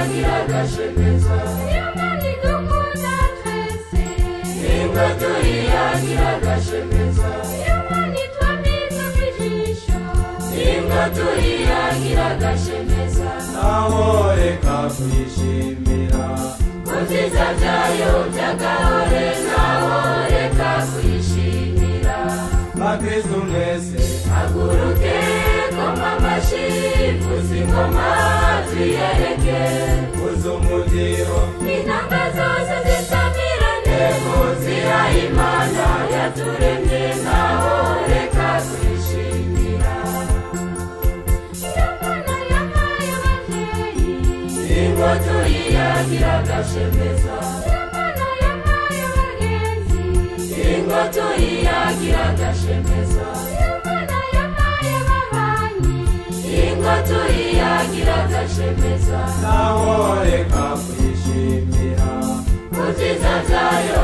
tuyagiragashemeza Imana idukunda twese Imana tuyagiragashemeza Imana itwamiza kw'ijisho Imana tuyagiragashemeza naho reka kuyishimira Kunziza byayo by'agahore naho reka kuyishimira Bakristu mwese haguruke koma amashyi vuza ingoma tuyereke vuza umudiro n'intanga zose zisamirane muzira Imana yaturemye naho reka kuyishimira Imana yampaye ababyeyi ingo tuyagiragashemeza Imana yampaye abagenzi ingo tuyagiragashemeza Imana yampaye ababanyi ingo tuyagiragashemeza naho reka kuyishimira Kunziza byayo